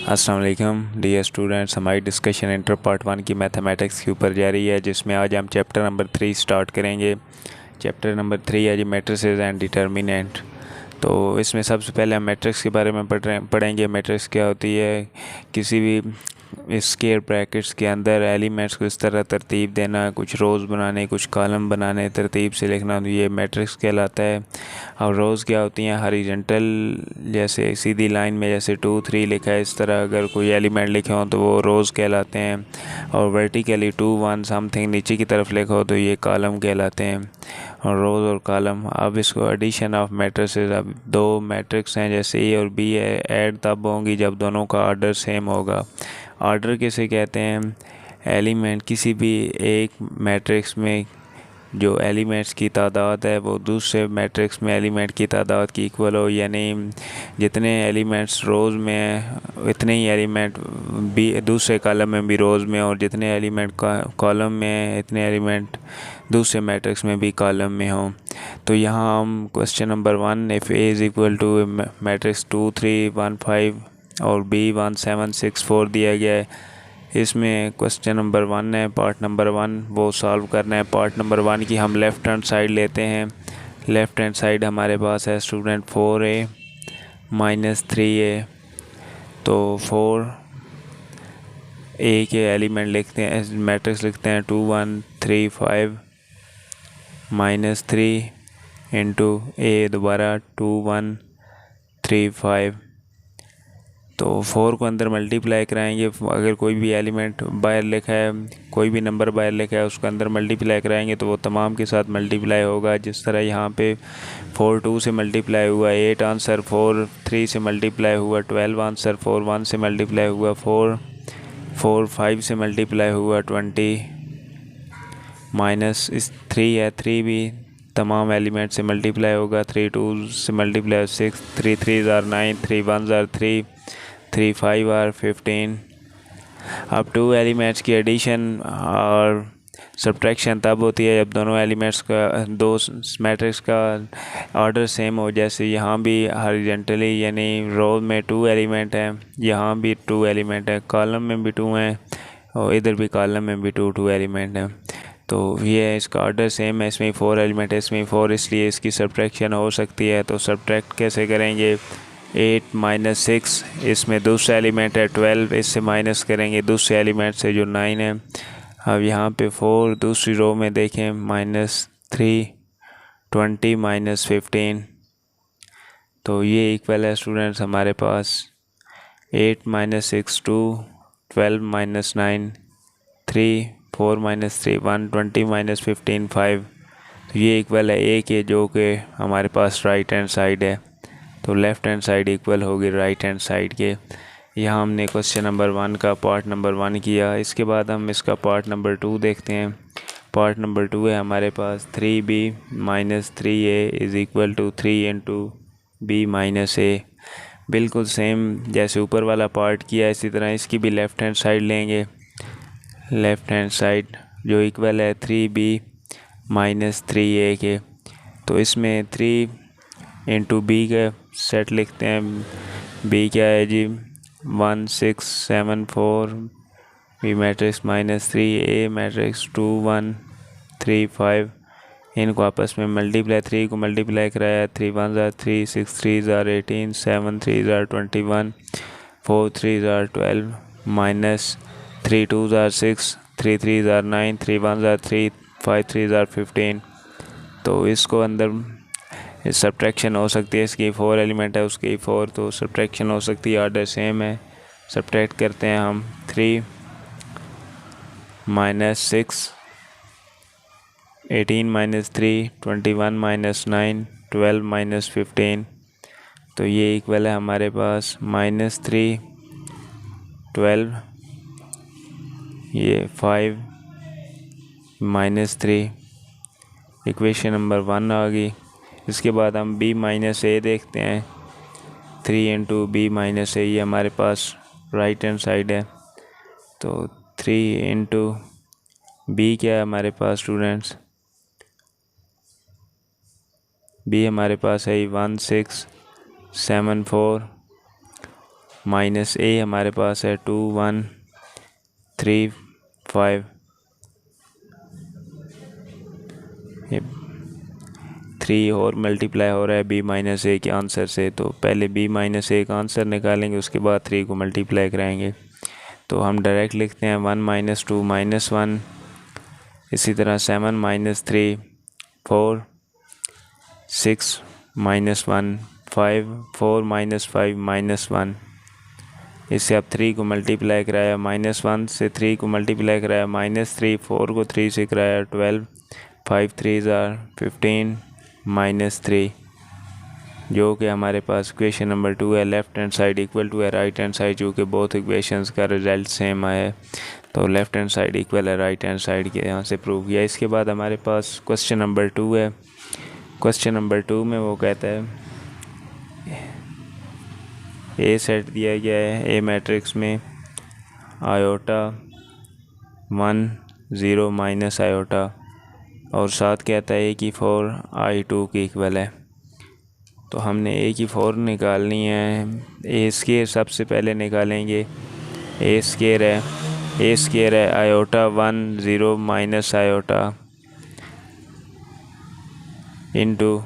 अस्सलाम वालेकुम dear students. हमारी डिस्कशन इंटर पार्ट 1 की मैथमेटिक्स के ऊपर जारी है, जिसमें आज हम चैप्टर नंबर 3 स्टार्ट करेंगे। चैप्टर नंबर 3 है जी मैट्रिसेस एंड डिटर्मिनेंट। तो इसमें सबसे पहले हम मैट्रिक्स के बारे में पढ़ेंगे। मैट्रिक्स क्या होती है? किसी भी स्क्वायर ब्रैकेट्स के अंदर एलिमेंट्स को इस तरह तरतीब देना, कुछ रोज़ बनाने, कुछ कॉलम बनाने, तरतीब से लिखना, तो ये मैट्रिक्स कहलाता है। और रोज़ क्या होती हैं? हॉरिजॉन्टल, जैसे सीधी लाइन में जैसे 2 3 लिखा है, इस तरह अगर कोई एलिमेंट लिखे हों तो वो रोज़ कहलाते हैं। और वर्टिकली 2 1 समथिंग नीचे की तरफ लिखा हो तो ये कॉलम कहलाते हैं। और रोज़ और कॉलम। अब इसको एडिशन ऑफ मैट्रिसेस, अब दो मैट्रिक्स हैं जैसे ए और बी है, ऐड तब होंगी जब दोनों का ऑर्डर सेम होगा। ऑर्डर किसे कहते हैं? एलिमेंट किसी भी एक मैट्रिक्स में जो एलिमेंट्स की तादाद है वो दूसरे मैट्रिक्स में एलिमेंट की तादाद की इक्वल हो, यानी जितने एलिमेंट्स रोज़ में हैं इतने ही एलिमेंट भी दूसरे कॉलम में भी रोज़ में, और जितने एलिमेंट कॉलम में हैं इतने एलिमेंट दूसरे मैट्रिक्स में भी कॉलम में हों। तो यहाँ हम question number 1, if A is equal to matrix 2 3 1 5 और बी 1 7 6 4 दिया गया है। इसमें क्वेश्चन नंबर 1 है, पार्ट नंबर 1 वो सॉल्व करना है। पार्ट नंबर 1 की हम लेफ़्ट हैंड साइड लेते हैं। लेफ़्ट हैंड साइड हमारे पास है स्टूडेंट 4a माइनस 3a। तो 4a के एलिमेंट लिखते हैं, मैट्रिक्स लिखते हैं 2 1 3 5 माइनस 3 इंटू a दोबारा 2 1 3 5। तो 4 को अंदर मल्टीप्लाई कराएंगे। अगर कोई भी एलिमेंट बाहर लिखा है, कोई भी नंबर बाहर लिखा है, उसको अंदर मल्टीप्लाई कराएंगे तो वो तमाम के साथ मल्टीप्लाई होगा। जिस तरह यहाँ पे 4 2 से मल्टीप्लाई हुआ, 8 आंसर, 4 3 से मल्टीप्लाई हुआ, 12 आंसर, 4 1 से मल्टीप्लाई हुआ, 4 4 5 से मल्टीप्लाई हुआ, 20 माइनस इस 3 है, 3 भी तमाम एलिमेंट से मल्टीप्लाई होगा, 3 2 से मल्टीप्लाई 6, 3 3 ज़ार 9, 3 1 ज़ार 3, 3 5 और 15। अब टू एलिमेंट्स की एडिशन और सब्ट्रैक्शन तब होती है जब दोनों एलिमेंट्स का, दो मैट्रिक्स का ऑर्डर सेम हो। जैसे यहाँ भी हॉरिजॉन्टली यानी रो में 2 एलिमेंट हैं, यहाँ भी 2 एलिमेंट हैं, कॉलम में भी 2 हैं और इधर भी कॉलम में भी 2 एलिमेंट हैं। तो ये है, इसका ऑर्डर सेम है, इसमें 4 एलिमेंट है, इसमें 4, इसलिए इसकी सब्ट्रैक्शन हो सकती है। तो सब्ट्रैक्ट कैसे करेंगे? 8 माइनस 6, इसमें दूसरा एलिमेंट है 12, इससे माइनस करेंगे दूसरे एलिमेंट से जो 9 है। अब यहाँ पे 4 दूसरी रो में देखें, माइनस 3 20 माइनस 15। तो ये इक्वल है स्टूडेंट्स हमारे पास 8 माइनस 6 2, 12 माइनस 9 3, 4 माइनस 3 1, 20 माइनस 15 5। तो ये इक्वल है ए के, जो कि हमारे पास राइट हैंड साइड है। तो लेफ़्ट हैंड साइड इक्वल होगी राइट हैंड साइड के। यहाँ हमने क्वेश्चन नंबर 1 का पार्ट नंबर 1 किया। इसके बाद हम इसका पार्ट नंबर 2 देखते हैं। पार्ट नंबर 2 है हमारे पास 3b minus 3a is equal to 3 into b minus a. बिल्कुल सेम जैसे ऊपर वाला पार्ट किया, इसी तरह इसकी भी लेफ़्ट हैंड साइड लेंगे। लेफ़्ट हैंड साइड जो इक्वल है 3b माइनस 3a के। तो इसमें 3 इंटू बी का सेट लिखते हैं। बी क्या है जी? 1 6 7 4, बी मैट्रिक्स माइनस 3, ए मैट्रिक्स 2 1 3 5। इनको आपस में मल्टीप्लाई, 3 को मल्टीप्लाई कराया, 3 1 ज़ार 3, 6 3 ज़ार 18, 7 3 ज़ार 21, 4 3 ज़ार 12, माइनस 3 2 ज़ार 6, 3 3 ज़ार 9, 3 1 ज़ार 3, 5 3 ज़ार 15। तो इसको अंदर सब्ट्रैक्शन हो सकती है, इसकी 4 एलिमेंट है, उसकी 4, तो सब्ट्रैक्शन हो सकती है, ऑर्डर सेम है। सब्ट्रैक्ट करते हैं हम। 3 माइनस 6, 18 माइनस 3, 21 माइनस 9, 12 माइनस 15। तो ये इक्वल है हमारे पास माइनस 3 12, ये 5 माइनस 3। इक्वेशन नंबर 1 आ गई। इसके बाद हम b माइनस ए देखते हैं। 3 इंटू बी माइनस ए, ये हमारे पास राइट हैंड साइड है। तो 3 इंटू बी क्या है हमारे पास स्टूडेंट्स? बी हमारे पास है 1 6 7 4 माइनस ए हमारे पास है 2 1 3 5, ये 3 और मल्टीप्लाई हो रहा है बी माइनस ए के आंसर से। तो पहले बी माइनस ए का आंसर निकालेंगे, उसके बाद 3 को मल्टीप्लाई कराएंगे। तो हम डायरेक्ट लिखते हैं 1 - 2 - 1, इसी तरह 7 - 3 4, 6 - 1 5, 4 - 5 - 1। इससे अब 3 को मल्टीप्लाई कराया, -1 से 3 को मल्टीप्लाई कराया, -3, 4 को 3 से कराया 12, 5 3 15 -3, जो कि हमारे पास क्वेश्चन नंबर 2 है। Left hand side equal to है राइट हैंड साइड, जो कि बोथ इक्वेशंस का रिजल्ट सेम आया है। तो लेफ़्ट हैंड साइड इक्वल है राइट हैंड साइड के, यहाँ से प्रूव किया। इसके बाद हमारे पास क्वेश्चन नंबर 2 है। क्वेश्चन नंबर 2 में वो कहता है ए सेट दिया गया है, ए मैट्रिक्स में आयोटा 1 0 माइनस आयोटा, और साथ कहता है ए की 4 I2 के इक्वल है। तो हमने ए की 4 निकालनी है। ए स्केयर सबसे पहले निकालेंगे। ए स्केयर है iota 1 0 minus iota into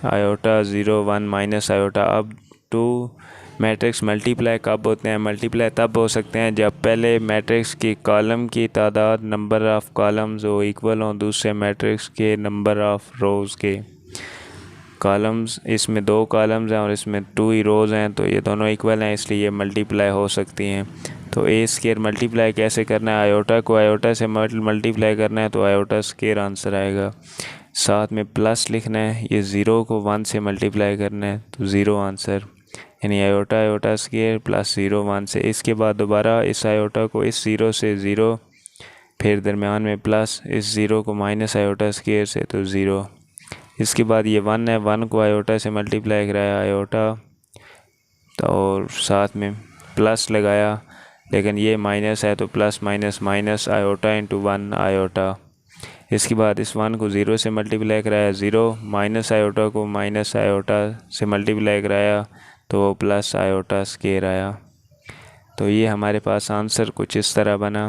iota 0 1 minus iota. अब 2 मैट्रिक्स मल्टीप्लाई कब होते हैं? मल्टीप्लाई तब हो सकते हैं जब पहले मैट्रिक्स की कॉलम की तादाद नंबर ऑफ़ कॉलम्स हो इक्वल हों दूसरे मैट्रिक्स के नंबर ऑफ़ रोज़ के। कॉलम्स इसमें 2 कॉलम्स हैं और इसमें 2 ही रोज़ हैं, तो ये दोनों इक्वल हैं, इसलिए ये मल्टीप्लाई हो सकती हैं। तो ए स्केयर मल्टीप्लाई कैसे करना है? आयोटा को आयोटा से मल्टीप्लाई करना है, तो आयोटा स्केयर आंसर आएगा। साथ में प्लस लिखना है, ये 0 को 1 से मल्टीप्लाई करना है, तो 0 आंसर, यानी आयोटा स्केयर प्लस 0 1 से। इसके बाद दोबारा इस आयोटा को इस 0 से 0, फिर दरमियान में प्लस, इस 0 को माइनस आयोटा स्केयर से, तो 0। इसके बाद ये 1 है, 1 को आयोटा से मल्टीप्लाई कराया आयोटा, तो और साथ में प्लस लगाया, लेकिन ये माइनस है तो plus minus minus iota into 1 iota. इसके बाद इस 1 को 0 से मल्टीप्लाई कराया 0, माइनस आयोटा को माइनस आयोटा से मल्टीप्लाई कराया तो प्लस आयोटा स्केयर आया। तो ये हमारे पास आंसर कुछ इस तरह बना,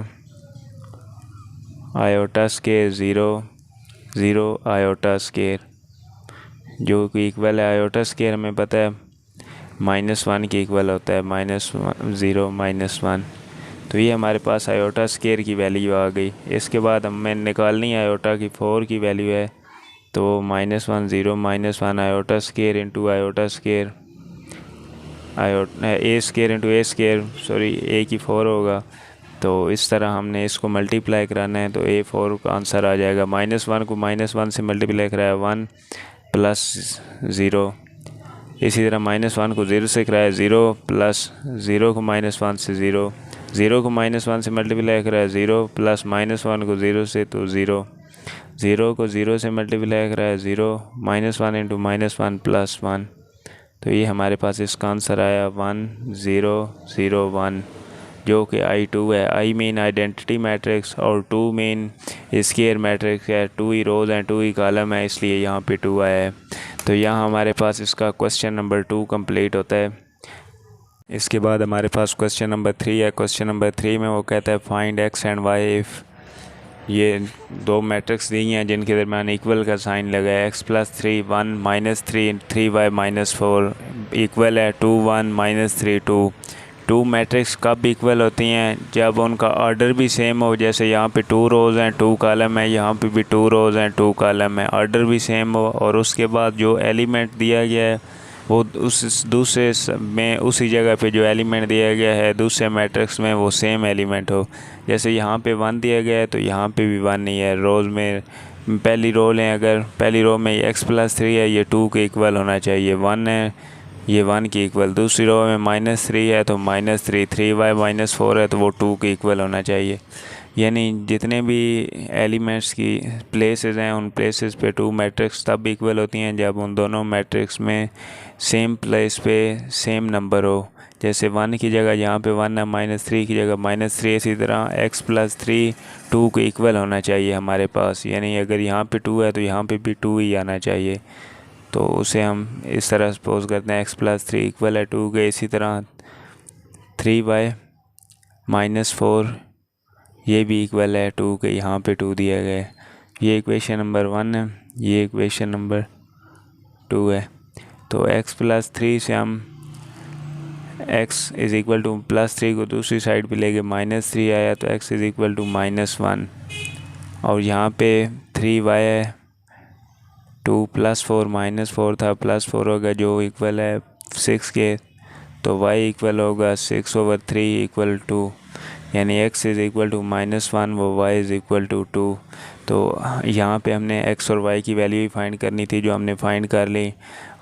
आयोटा स्केयर 0 0 आयोटा स्केयर, जो कि इक्वल है आयोटा स्केयर हमें पता है -1 के इक्वल होता है, -0 -1। तो ये हमारे पास आयोटा स्केयर की वैल्यू आ गई। इसके बाद हमें निकालनी है आयोटा की 4 की वैल्यू है, तो -1 0 -1 iota square into iota square a square into a square, sorry a की 4 होगा। तो इस तरह हमने इसको मल्टीप्लाई कराना है, तो A4 का आंसर आ जाएगा। -1 को -1 से मल्टीप्लाई कराया 1 प्लस 0, इसी तरह -1 को 0 से कराया 0 प्लस 0 को -1 से 0, 0 को -1 से मल्टीप्लाई कराया 0 प्लस -1 को 0 से, तो 0, 0 को 0 से मल्टीप्लाई कराया 0, -1 इंटू -1 प्लस 1। तो ये हमारे पास इसका आंसर आया 1 0 0 1, जो कि I2 है। I मीन आइडेंटिटी मैट्रिक्स और 2 मीन स्केयर मैट्रिक्स है। 2 ही रोज़ हैं, 2 ही कॉलम है, इसलिए यहाँ पे 2 आया है। तो यहाँ हमारे पास इसका क्वेश्चन नंबर 2 कंप्लीट होता है। इसके बाद हमारे पास क्वेश्चन नंबर 3 है। क्वेश्चन नंबर 3 में वो कहता है find x and y if, ये 2 मैट्रिक्स दी हैं जिनके दरमियान इक्वल का साइन लगा है। x + 3 1 -3 3y -4 इक्वल है 2 1 -3 2। 2 मैट्रिक्स कब इक्वल होती हैं? जब उनका ऑर्डर भी सेम हो, जैसे यहाँ पे 2 रोज़ हैं 2 कॉलम है, यहाँ पे भी 2 रोज़ हैं 2 कॉलम है, ऑर्डर भी सेम हो, और उसके बाद जो एलिमेंट दिया गया है वो उस दूसरे में उसी जगह पे जो एलिमेंट दिया गया है दूसरे मैट्रिक्स में वो सेम एलिमेंट हो। जैसे यहाँ पे 1 दिया गया है तो यहाँ पे भी 1 नहीं है। रोज़ में पहली रो लें, अगर पहली रो में x + 3 है, ये 2 के इक्वल होना चाहिए, 1 है ये 1 के इक्वल। दूसरी रो में -3 है तो -3, 3y -4 है तो वो 2 के इक्वल होना चाहिए। यानी जितने भी एलिमेंट्स की प्लेसेस हैं उन प्लेसेस पे 2 मैट्रिक्स तब इक्वल होती हैं जब उन दोनों मैट्रिक्स में सेम प्लेस पे सेम नंबर हो। जैसे 1 की जगह यहाँ पे 1 है, -3 की जगह -3, इसी तरह x + 3 2 के इक्वल होना चाहिए हमारे पास। यानी अगर यहाँ पे 2 है तो यहाँ पे भी 2 ही आना चाहिए। तो उसे हम इस तरह सपोज करते हैं x+3 इक्वल है 2 के। इसी तरह 3y - 4 ये भी इक्वल है 2 के, यहाँ पे 2 दिया गया है। ये इक्वेशन नंबर 1 है, ये इक्वेशन नंबर 2 है। तो x+3 से हम x = +3 को दूसरी साइड पे लेके -3 आया तो x = -1, और यहाँ पे 3y है, 2 + 4 - 4 था, +4 होगा जो इक्वल है 6 के, तो y इक्वल होगा 6/3 = 2, यानी x = -1 वो y = 2। तो यहाँ पे हमने x और y की वैल्यू ही फाइंड करनी थी, जो हमने फाइंड कर ली।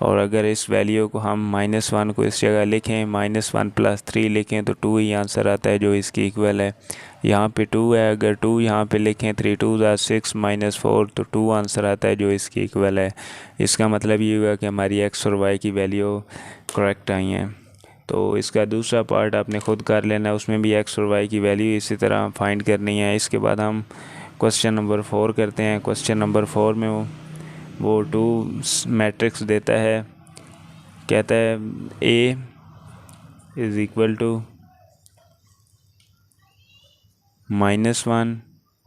और अगर इस वैल्यू को हम -1 को इस जगह लिखें, -1 + 3 लिखें तो 2 ही आंसर आता है जो इसकी इक्वल है। यहाँ पे 2 है, अगर 2 यहाँ पे लिखें 3 2 = 6 - 4 तो 2 आंसर आता है जो इसकी इक्वल है। इसका मतलब ये हुआ कि हमारी x और y की वैल्यू करेक्ट आई हैं। तो इसका दूसरा पार्ट आपने ख़ुद कर लेना है, उसमें भी x और y की वैल्यू इसी तरह फाइंड करनी है। इसके बाद हम क्वेश्चन नंबर 4 करते हैं। क्वेश्चन नंबर 4 में वो 2 मैट्रिक्स देता है, कहता है A = -1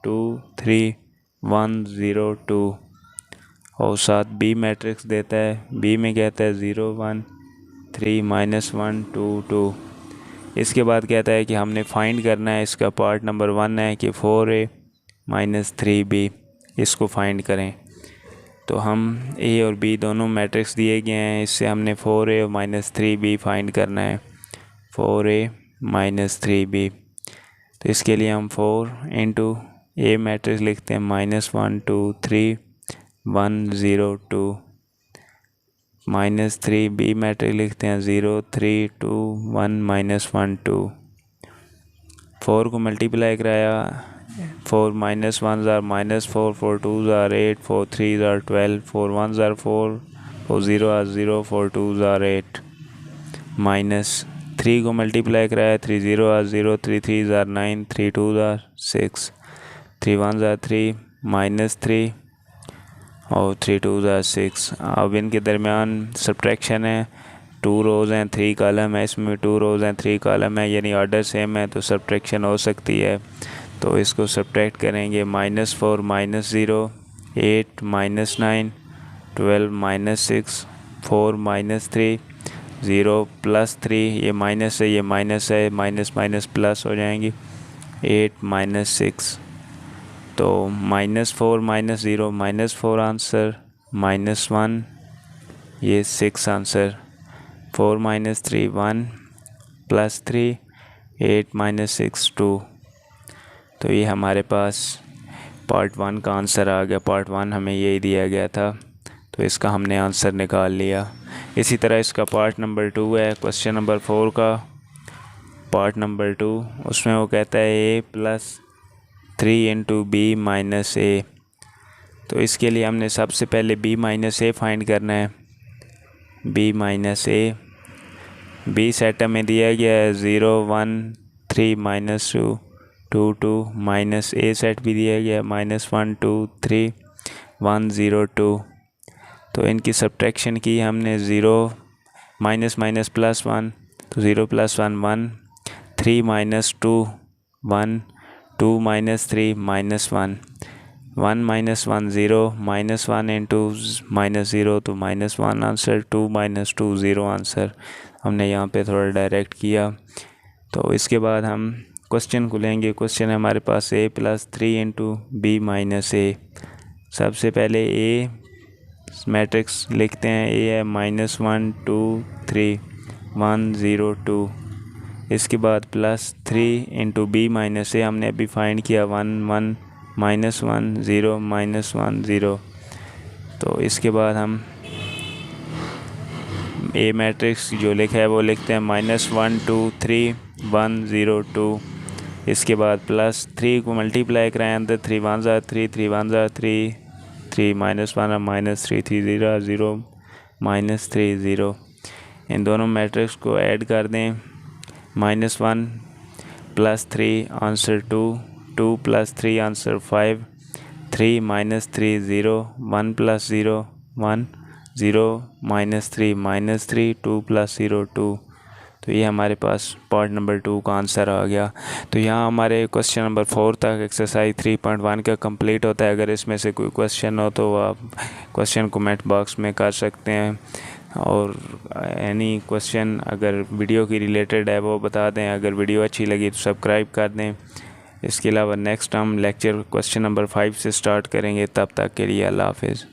2 3 1 0 2, और साथ B मैट्रिक्स देता है। B में कहता है 0 1 3 -1 2 2। इसके बाद कहता है कि हमने फाइंड करना है, इसका पार्ट नंबर 1 है कि 4A - 3B, इसको फाइंड करें। तो हम A और B दोनों मैट्रिक्स दिए गए हैं, इससे हमने 4A और -3B फाइंड करना है, 4A - 3B। तो इसके लिए हम 4 × A मैट्रिक्स लिखते हैं -1 2 3 1 0 2, -3B मैट्रिक्स लिखते हैं 0 3 2 1 -1 2। 4 को मल्टीप्लाई कराया, 4 - 1 = -4 4 2 = 8 4 3 = 12 4 1 = 4 4 0 = 0 4 2 = 8, -3 को मल्टीप्लाई कराया, 3 0 = 0 3 3 = 9 3 2 = 6 3 1 = 3 -3 और 3 2 = 6। अब इनके दरमियान सब्ट्रैक्शन है, 2 रोज़ हैं 3 कॉलम है, इसमें 2 रोज़ हैं 3 कॉलम है, यानी ऑर्डर सेम है तो सब्ट्रैक्शन हो सकती है। तो इसको सब्ट्रैक्ट करेंगे, -4 - 0 8 - 9 12 - 6 4 - 3 0 + 3, ये माइनस है ये माइनस है, माइनस माइनस प्लस हो जाएंगी, 8 - 6। तो -4 - 0 -4 आंसर, -1 ये 6 आंसर, 4 - 3 1 + 3 8 - 6 2। तो ये हमारे पास पार्ट 1 का आंसर आ गया। पार्ट 1 हमें यही दिया गया था, तो इसका हमने आंसर निकाल लिया। इसी तरह इसका पार्ट नंबर 2 है, क्वेश्चन नंबर 4 का पार्ट नंबर 2, उसमें वो कहता है A + 3 × B - A। तो इसके लिए हमने सबसे पहले B - A फाइंड करना है। B - A, B सेट में दिया गया है 0 1 3 -2 2 2, A सेट भी दिया गया है -1 2 3 1 0 2। तो इनकी सब्ट्रैक्शन की हमने, 0 - +1 तो 0 + 1 1 3 - 2 1 2 - 3 -1 1 - 1 0 -1 × -0 तो -1 आंसर, 2 - 2 0 आंसर। हमने यहाँ पे थोड़ा डायरेक्ट किया। तो इसके बाद हम क्वेश्चन को लेंगे। क्वेश्चन है हमारे पास A + 3 × B - A। सबसे पहले A मैट्रिक्स लिखते हैं, A है -1 2 3 1 0 2। इसके बाद +3 × B - A हमने अभी फाइंड किया, 1 1 -1 0 -1 0। तो इसके बाद हम A मैट्रिक्स जो लिखा है वो लिखते हैं -1 2 3 1 0 2। इसके बाद +3 को मल्टीप्लाई कराएं, अंदर 3 1 = 3 3 1 = 3 3 -1 -3 3 0 0 -3 0। इन दोनों मैट्रिक्स को ऐड कर दें, -1 + 3 आंसर 2 2 + 3 आंसर 5 3 - 3 0 1 + 0 1 0 -3 2 + 0 2। तो ये हमारे पास पार्ट नंबर 2 का आंसर आ गया। तो यहाँ हमारे क्वेश्चन नंबर 4 तक एक्सरसाइज 3.1 का कंप्लीट होता है। अगर इसमें से कोई क्वेश्चन हो तो आप क्वेश्चन कमेंट बॉक्स में कर सकते हैं, और एनी क्वेश्चन अगर वीडियो की रिलेटेड है वो बता दें। अगर वीडियो अच्छी लगी तो सब्सक्राइब कर दें। इसके अलावा नेक्स्ट हम लेक्चर क्वेश्चन नंबर 5 से स्टार्ट करेंगे। तब तक के लिए अल्लाह हाफिज़।